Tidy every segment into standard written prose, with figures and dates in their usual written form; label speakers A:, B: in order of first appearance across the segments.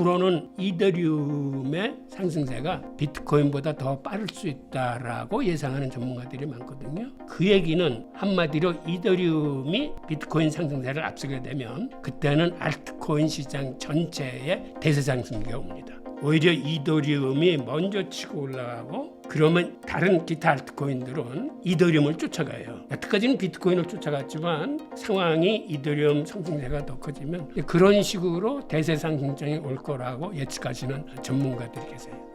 A: 앞으로는 이더리움의 상승세가 비트코인보다 더 빠를 수 있다라고 예상하는 전문가들이 많거든요. 그 얘기는 한마디로 이더리움이 비트코인 상승세를 앞서게 되면 그때는 알트코인 시장 전체의 대세 상승기가 옵니다. 오히려 이더리움이 먼저 치고 올라가고 그러면 다른 기타 알트코인들은 이더리움을 쫓아가요. 여태까지는 비트코인을 쫓아갔지만 상황이 이더리움 상승세가 더 커지면 그런 식으로 대세 상승장이 올 거라고 예측하시는 전문가들이 계세요.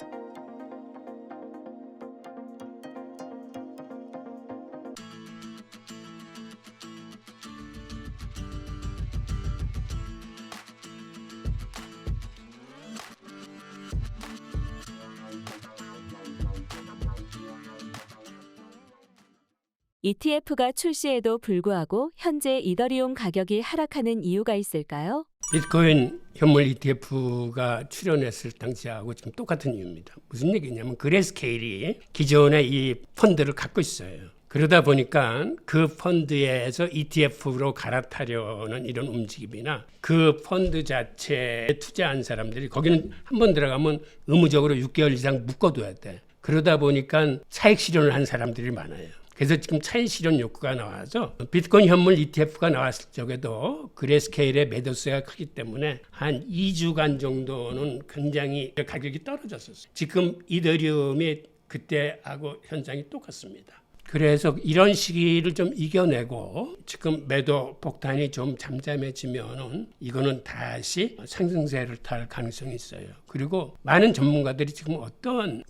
B: ETF가 출시에도 불구하고 현재 이더리움 가격이 하락하는 이유가 있을까요?
A: 비트코인 현물 ETF가 출연했을 당시하고 지금 똑같은 이유입니다. 무슨 얘기냐면 그레스케일이 기존의 이 펀드를 갖고 있어요. 그러다 보니까 그 펀드에서 ETF로 갈아타려는 이런 움직임이나 그 펀드 자체에 투자한 사람들이 거기는 한번 들어가면 의무적으로 6개월 이상 묶어둬야 돼. 그러다 보니까 차익 실현을 한 사람들이 많아요. 그래서 지금 차익 실현 욕구가 나와서 비트코인 현물 ETF가 나왔을 적에도 그레스케일의 매도세가 크기 때문에 한 2주간 정도는 굉장히 가격이 떨어졌었어요. 지금 이더리움이 그때하고 현상이 똑같습니다. 그래서 이런 시기를 좀 이겨내고 지금 매도 폭탄이 좀 잠잠해지면은 이거는 다시 상승세를 탈 가능성이 있어요. 그리고 많은 전문가들이 지금 어떤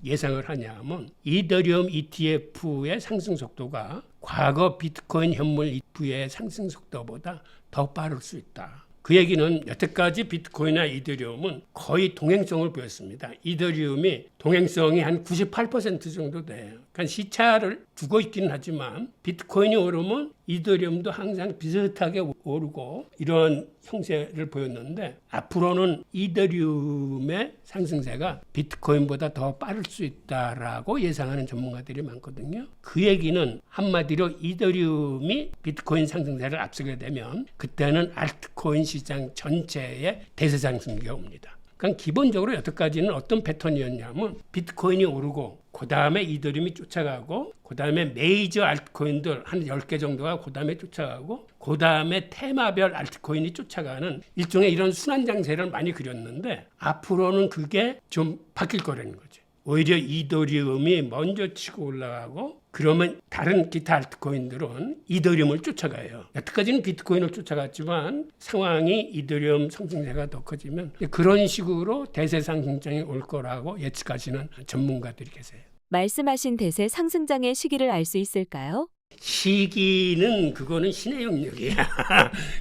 A: 예상을 하냐면 이더리움 ETF의 상승 속도가 과거 비트코인 현물 ETF의 상승 속도보다 더 빠를 수 있다. 그 얘기는 여태까지 비트코인이나 이더리움은 거의 동행성을 보였습니다. 이더리움이 동행성이 한 98% 정도 돼요. 그러니까 시차를 두고 있기는 하지만 비트코인이 오르면 이더리움도 항상 비슷하게 오르고 이런 형세를 보였는데 앞으로는 이더리움의 상승세가 비트코인보다 더 빠를 수 있다라고 예상하는 전문가들이 많거든요. 그 얘기는 한마디로 이더리움이 비트코인 상승세를 앞서게 되면 그때는 알트코인 시장 전체의 대세 상승기가 옵니다. 그러니까 기본적으로 여태까지는 어떤 패턴이었냐면 비트코인이 오르고 그 다음에 이더리움이 쫓아가고 그 다음에 메이저 알트코인들 한 10개 정도가 그 다음에 쫓아가고 그 다음에 테마별 알트코인이 쫓아가는 일종의 이런 순환장세를 많이 그렸는데 앞으로는 그게 좀 바뀔 거라는 거죠. 오히려 이더리움이 먼저 치고 올라가고 그러면 다른 기타 알트코인들은 이더리움을 쫓아가요. 여태까지는 비트코인을 쫓아갔지만 상황이 이더리움 상승세가 더 커지면 그런 식으로 대세 상승장이 올 거라고 예측하시는 전문가들이 계세요.
B: 말씀하신 대세 상승장의 시기를 알 수 있을까요?
A: 시기는 그거는 신의 영역이야.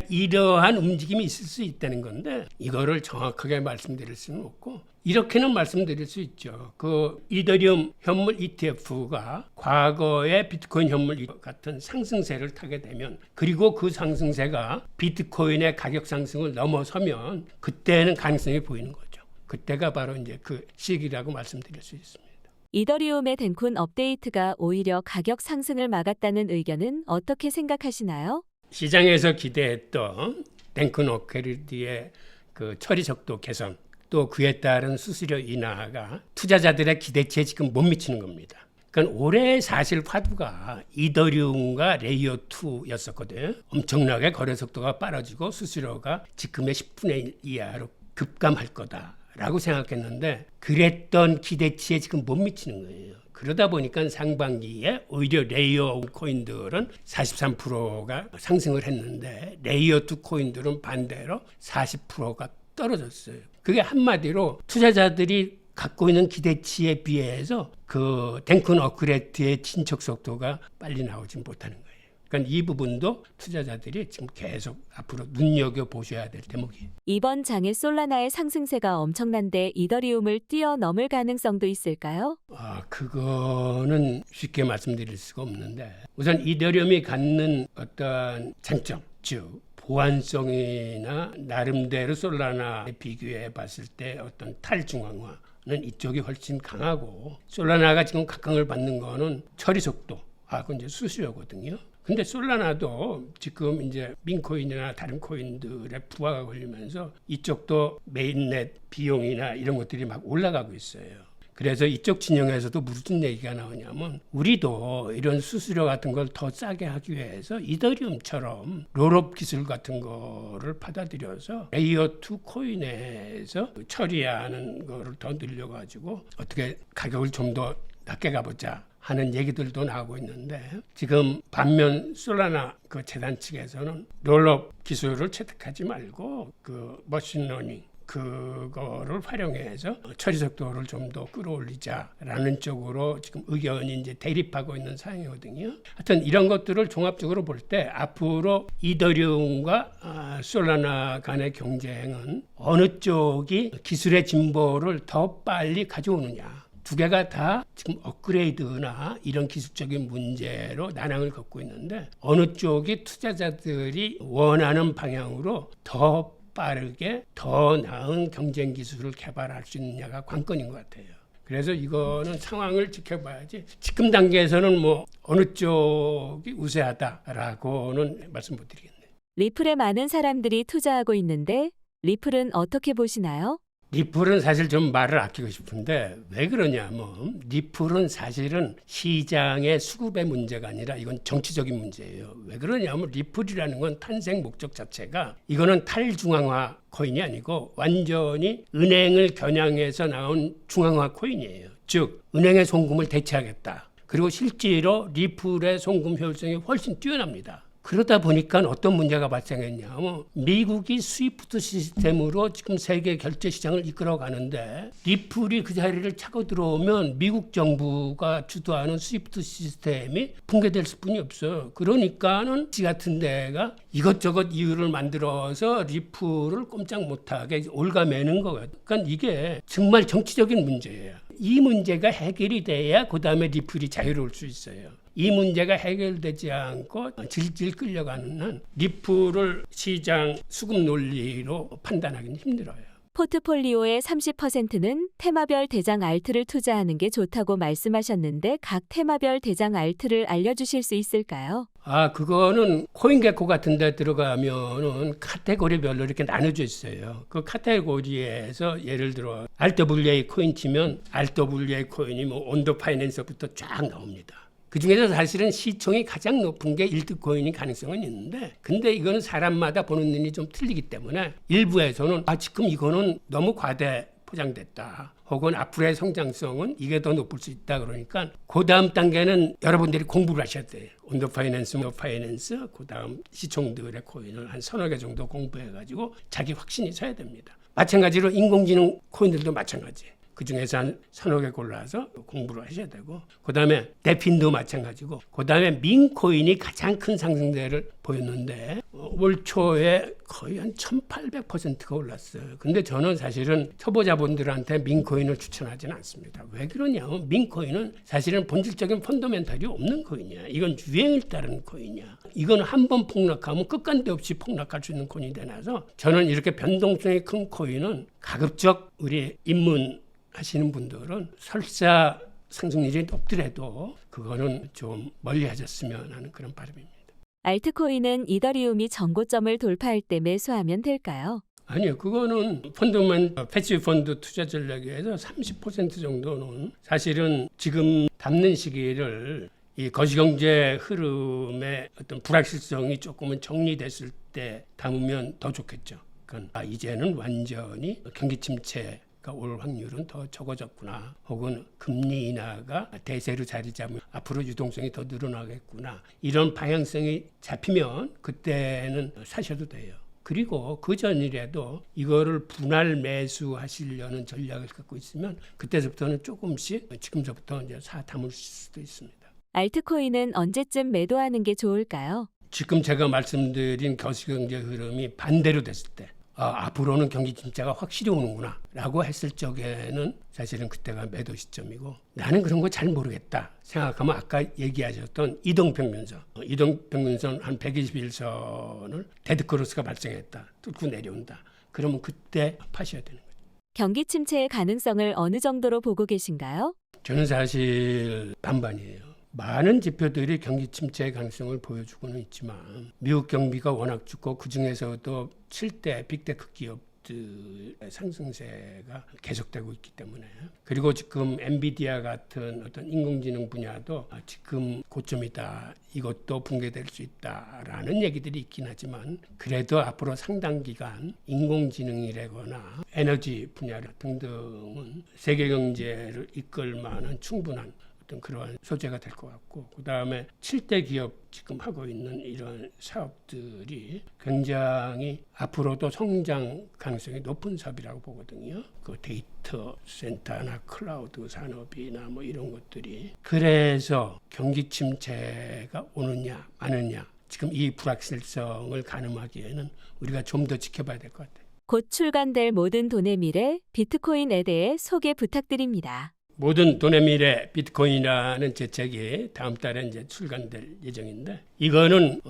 A: 이러한 움직임이 있을 수 있다는 건데 이거를 정확하게 말씀드릴 수는 없고 이렇게는 말씀드릴 수 있죠. 그 이더리움 현물 ETF가 과거의 비트코인 현물 같은 상승세를 타게 되면 그리고 그 상승세가 비트코인의 가격 상승을 넘어서면 그때는 가능성이 보이는 거죠. 그때가 바로 이제 그 시기라고 말씀드릴 수 있습니다.
B: 이더리움의 덴쿤 업데이트가 오히려 가격 상승을 막았다는 의견은 어떻게 생각하시나요?
A: 시장에서 기대했던 덴쿤 업그레이드의 그 처리 속도 개선 또 그에 따른 수수료 인하가 투자자들의 기대치에 지금 못 미치는 겁니다. 그러니까 올해 사실 화두가 이더리움과 레이어 2였었거든요. 엄청나게 거래 속도가 빠르지고 수수료가 지금의 10분의 1 이하로 급감할 거다라고 생각했는데 그랬던 기대치에 지금 못 미치는 거예요. 그러다 보니까 상반기에 오히려 레이어 코인들은 43%가 상승을 했는데 레이어 2 코인들은 반대로 40%가 떨어졌어요. 그게 한마디로 투자자들이 갖고 있는 기대치에 비해서 그 덴쿤 업그레이드의 진척 속도가 빨리 나오지 못하는 거예요. 그러니까 이 부분도 투자자들이 지금 계속 앞으로 눈여겨보셔야 될 대목이에요.
B: 이번 장의 솔라나의 상승세가 엄청난데 이더리움을 뛰어넘을 가능성도 있을까요?
A: 그거는 쉽게 말씀드릴 수가 없는데 우선 이더리움이 갖는 어떤 장점, 즉 보안성이나 나름대로 솔라나에 비교해 봤을 때 어떤 탈중앙화는 이쪽이 훨씬 강하고 솔라나가 지금 각광을 받는 거는 처리 속도, 이제 수수료거든요. 근데 솔라나도 지금 이제 민코인이나 다른 코인들의 부하가 걸리면서 이쪽도 메인넷 비용이나 이런 것들이 막 올라가고 있어요. 그래서 이쪽 진영에서도 무슨 얘기가 나오냐면 우리도 이런 수수료 같은 걸 더 싸게 하기 위해서 이더리움처럼 롤업 기술 같은 거를 받아들여서 레이어 2 코인에서 처리하는 거를 더 늘려가지고 어떻게 가격을 좀 더 낮게 가보자 하는 얘기들도 나오고 있는데 지금 반면 솔라나 그 재단 측에서는 롤업 기술을 채택하지 말고 그 머신러닝 그거를 활용해서 처리 속도를 좀 더 끌어올리자라는 쪽으로 지금 의견이 이제 대립하고 있는 상황이거든요. 하여튼 이런 것들을 종합적으로 볼 때 앞으로 이더리움과 솔라나 간의 경쟁은 어느 쪽이 기술의 진보를 더 빨리 가져오느냐. 두 개가 다 지금 업그레이드나 이런 기술적인 문제로 난항을 겪고 있는데 어느 쪽이 투자자들이 원하는 방향으로 더 빠르게 더 나은 경쟁 기술을 개발할 수 있느냐가 관건인 것 같아요. 그래서 이거는 상황을 지켜봐야지 지금 단계에서는 뭐 어느 쪽이 우세하다라고는 말씀 못 드리겠네요.
B: 리플에 많은 사람들이 투자하고 있는데 리플은 어떻게 보시나요?
A: 리플은 사실 좀 말을 아끼고 싶은데 왜 그러냐면 리플은 사실은 시장의 수급의 문제가 아니라 이건 정치적인 문제예요. 왜 그러냐면 리플이라는 건 탄생 목적 자체가 이거는 탈중앙화 코인이 아니고 완전히 은행을 겨냥해서 나온 중앙화 코인이에요. 즉 은행의 송금을 대체하겠다. 그리고 실제로 리플의 송금 효율성이 훨씬 뛰어납니다. 그러다 보니까 어떤 문제가 발생했냐면 미국이 스위프트 시스템으로 지금 세계 결제 시장을 이끌어 가는데 리플이 그 자리를 차고 들어오면 미국 정부가 주도하는 스위프트 시스템이 붕괴될 수뿐이 없어요. 그러니까는 지 같은 데가 이것저것 이유를 만들어서 리플을 꼼짝 못하게 올가매는 거예요. 그러니까 이게 정말 정치적인 문제예요. 이 문제가 해결이 돼야 그다음에 리플이 자유로울 수 있어요. 이 문제가 해결되지 않고 질질 끌려가는 한 리플을 시장 수급 논리로 판단하기는 힘들어요.
B: 포트폴리오의 30%는 테마별 대장 알트를 투자하는 게 좋다고 말씀하셨는데 각 테마별 대장 알트를 알려주실 수 있을까요?
A: 그거는 코인게코 같은 데 들어가면은 카테고리별로 이렇게 나눠져 있어요. 그 카테고리에서 예를 들어 RWA 코인 치면 RWA 코인이 뭐 온더 파이낸서부터 쫙 나옵니다. 그 중에서 사실은 시총이 가장 높은 게 일트코인이 가능성은 있는데 근데 이거는 사람마다 보는 눈이 좀 틀리기 때문에 일부에서는 지금 이거는 너무 과대 포장됐다. 혹은 앞으로의 성장성은 이게 더 높을 수 있다. 그러니까 그 다음 단계는 여러분들이 공부를 하셔야 돼요. 온더 파이낸스, 그 다음 시총들의 코인을 한 서너 개 정도 공부해가지고 자기 확신이 서야 됩니다. 마찬가지로 인공지능 코인들도 마찬가지예요. 그 중에서 한 서너 개 골라서 공부를 하셔야 되고 그 다음에 데핀도 마찬가지고 그 다음에 민코인이 가장 큰 상승세를 보였는데 올 초에 거의 한 1800%가 올랐어요. 근데 저는 사실은 초보자분들한테 민코인을 추천하지는 않습니다. 왜 그러냐면 민코인은 사실은 본질적인 펀더멘탈이 없는 코인이야. 이건 유행을 따르는 코인이야. 이건 한 번 폭락하면 끝간데 없이 폭락할 수 있는 코인이 되나서 저는 이렇게 변동성이 큰 코인은 가급적 우리 입문하시는 분들은 설사 상승률이 높더라도 그거는 좀 멀리 하셨으면 하는 그런 바람입니다.
B: 알트코인은 이더리움이 전고점을 돌파할 때 매수하면 될까요?
A: 아니요. 그거는 패시브 펀드 투자 전략에서 30% 정도는 사실은 지금 담는 시기를 이 거시경제 흐름의 어떤 불확실성이 조금은 정리됐을 때 담으면 더 좋겠죠. 그러니까 이제는 완전히 경기 침체 올 확률은 더 적어졌구나. 혹은 금리 인하가 대세로 자리 잡으면 앞으로 유동성이 더 늘어나겠구나. 이런 방향성이 잡히면 그때는 사셔도 돼요. 그리고 그 전이라도 이거를 분할 매수하시려는 전략을 갖고 있으면 그때부터는 조금씩 지금서부터 이제 사 담을 수도 있습니다.
B: 알트코인은 언제쯤 매도하는 게 좋을까요?
A: 지금 제가 말씀드린 거시경제 흐름이 반대로 됐을 때 앞으로는 경기 침체가 확실히 오는구나 라고 했을 적에는 사실은 그때가 매도 시점이고 나는 그런 거 잘 모르겠다 생각하면 아까 얘기하셨던 이동평균선 한 121선을 데드크로스가 발생했다. 뚫고 내려온다. 그러면 그때 파셔야 되는 거죠.
B: 경기 침체의 가능성을 어느 정도로 보고 계신가요?
A: 저는 사실 반반이에요. 많은 지표들이 경기 침체의 가능성을 보여주고는 있지만 미국 경비가 워낙 좋고 그중에서도 7대 빅테크 기업들의 상승세가 계속되고 있기 때문에 그리고 지금 엔비디아 같은 어떤 인공지능 분야도 지금 고점이다. 이것도 붕괴될 수 있다라는 얘기들이 있긴 하지만 그래도 앞으로 상당 기간 인공지능이라거나 에너지 분야 등등은 세계 경제를 이끌 만한 충분한 어떤 그러한 소재가 될 것 같고 그 다음에 7대 기업 지금 하고 있는 이런 사업들이 굉장히 앞으로도 성장 가능성이 높은 사업이라고 보거든요. 그 데이터 센터나 클라우드 산업이나 뭐 이런 것들이 그래서 경기 침체가 오느냐 마느냐 지금 이 불확실성을 가늠하기에는 우리가 좀 더 지켜봐야 될 것 같아요.
B: 곧 출간될 모든 돈의 미래 비트코인에 대해 소개 부탁드립니다.
A: 모든 돈의 미래 비트코인이라는 제 책이 다음 달에 이제 출간될 예정인데 이거는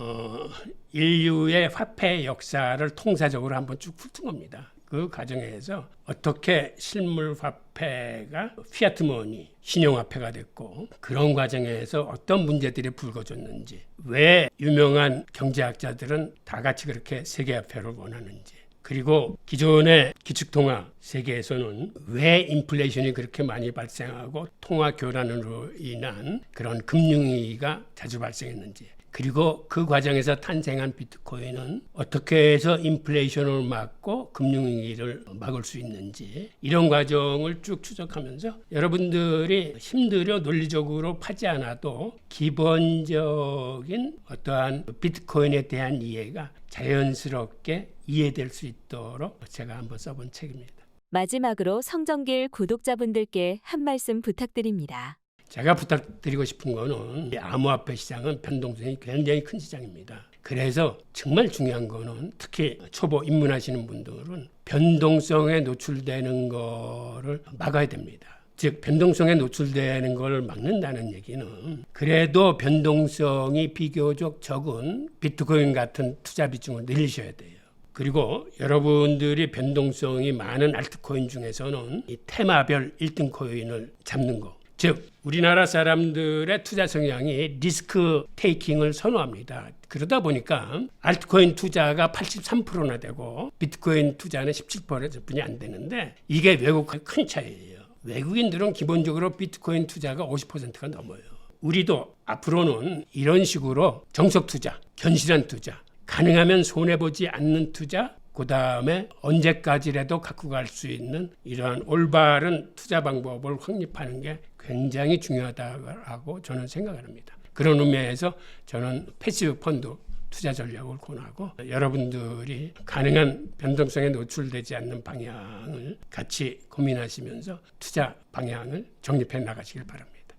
A: 인류의 화폐 역사를 통사적으로 한번 쭉 훑은 겁니다. 그 과정에서 어떻게 실물 화폐가 피아트 머니, 신용화폐가 됐고 그런 과정에서 어떤 문제들이 불거졌는지 왜 유명한 경제학자들은 다 같이 그렇게 세계화폐를 원하는지 그리고 기존의 기축통화 세계에서는 왜 인플레이션이 그렇게 많이 발생하고 통화 교란으로 인한 그런 금융위기가 자주 발생했는지 그리고 그 과정에서 탄생한 비트코인은 어떻게 해서 인플레이션을 막고 금융위기를 막을 수 있는지 이런 과정을 쭉 추적하면서 여러분들이 힘들여 논리적으로 파지 않아도 기본적인 어떠한 비트코인에 대한 이해가 자연스럽게 이해될 수 있도록 제가 한번 써본 책입니다.
B: 마지막으로 성정길 구독자분들께 한 말씀 부탁드립니다.
A: 제가 부탁드리고 싶은 거는 암호화폐 시장은 변동성이 굉장히 큰 시장입니다. 그래서 정말 중요한 거는 특히 초보 입문하시는 분들은 변동성에 노출되는 거를 막아야 됩니다. 즉 변동성에 노출되는 걸 막는다는 얘기는 그래도 변동성이 비교적 적은 비트코인 같은 투자 비중을 늘리셔야 돼요. 그리고 여러분들이 변동성이 많은 알트코인 중에서는 이 테마별 1등 코인을 잡는 거. 즉 우리나라 사람들의 투자 성향이 리스크 테이킹을 선호합니다. 그러다 보니까 알트코인 투자가 83%나 되고 비트코인 투자는 17%뿐이 안 되는데 이게 외국과의 큰 차이예요. 외국인들은 기본적으로 비트코인 투자가 50%가 넘어요. 우리도 앞으로는 이런 식으로 정석 투자, 견실한 투자, 가능하면 손해보지 않는 투자, 그 다음에 언제까지라도 갖고 갈 수 있는 이러한 올바른 투자 방법을 확립하는 게 굉장히 중요하다고 저는 생각합니다. 그런 의미에서 저는 패시브 펀드 투자 전략을 권하고 여러분들이 가능한 변동성에 노출되지 않는 방향을 같이 고민하시면서 투자 방향을 정립해 나가시길 바랍니다.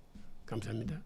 A: 감사합니다.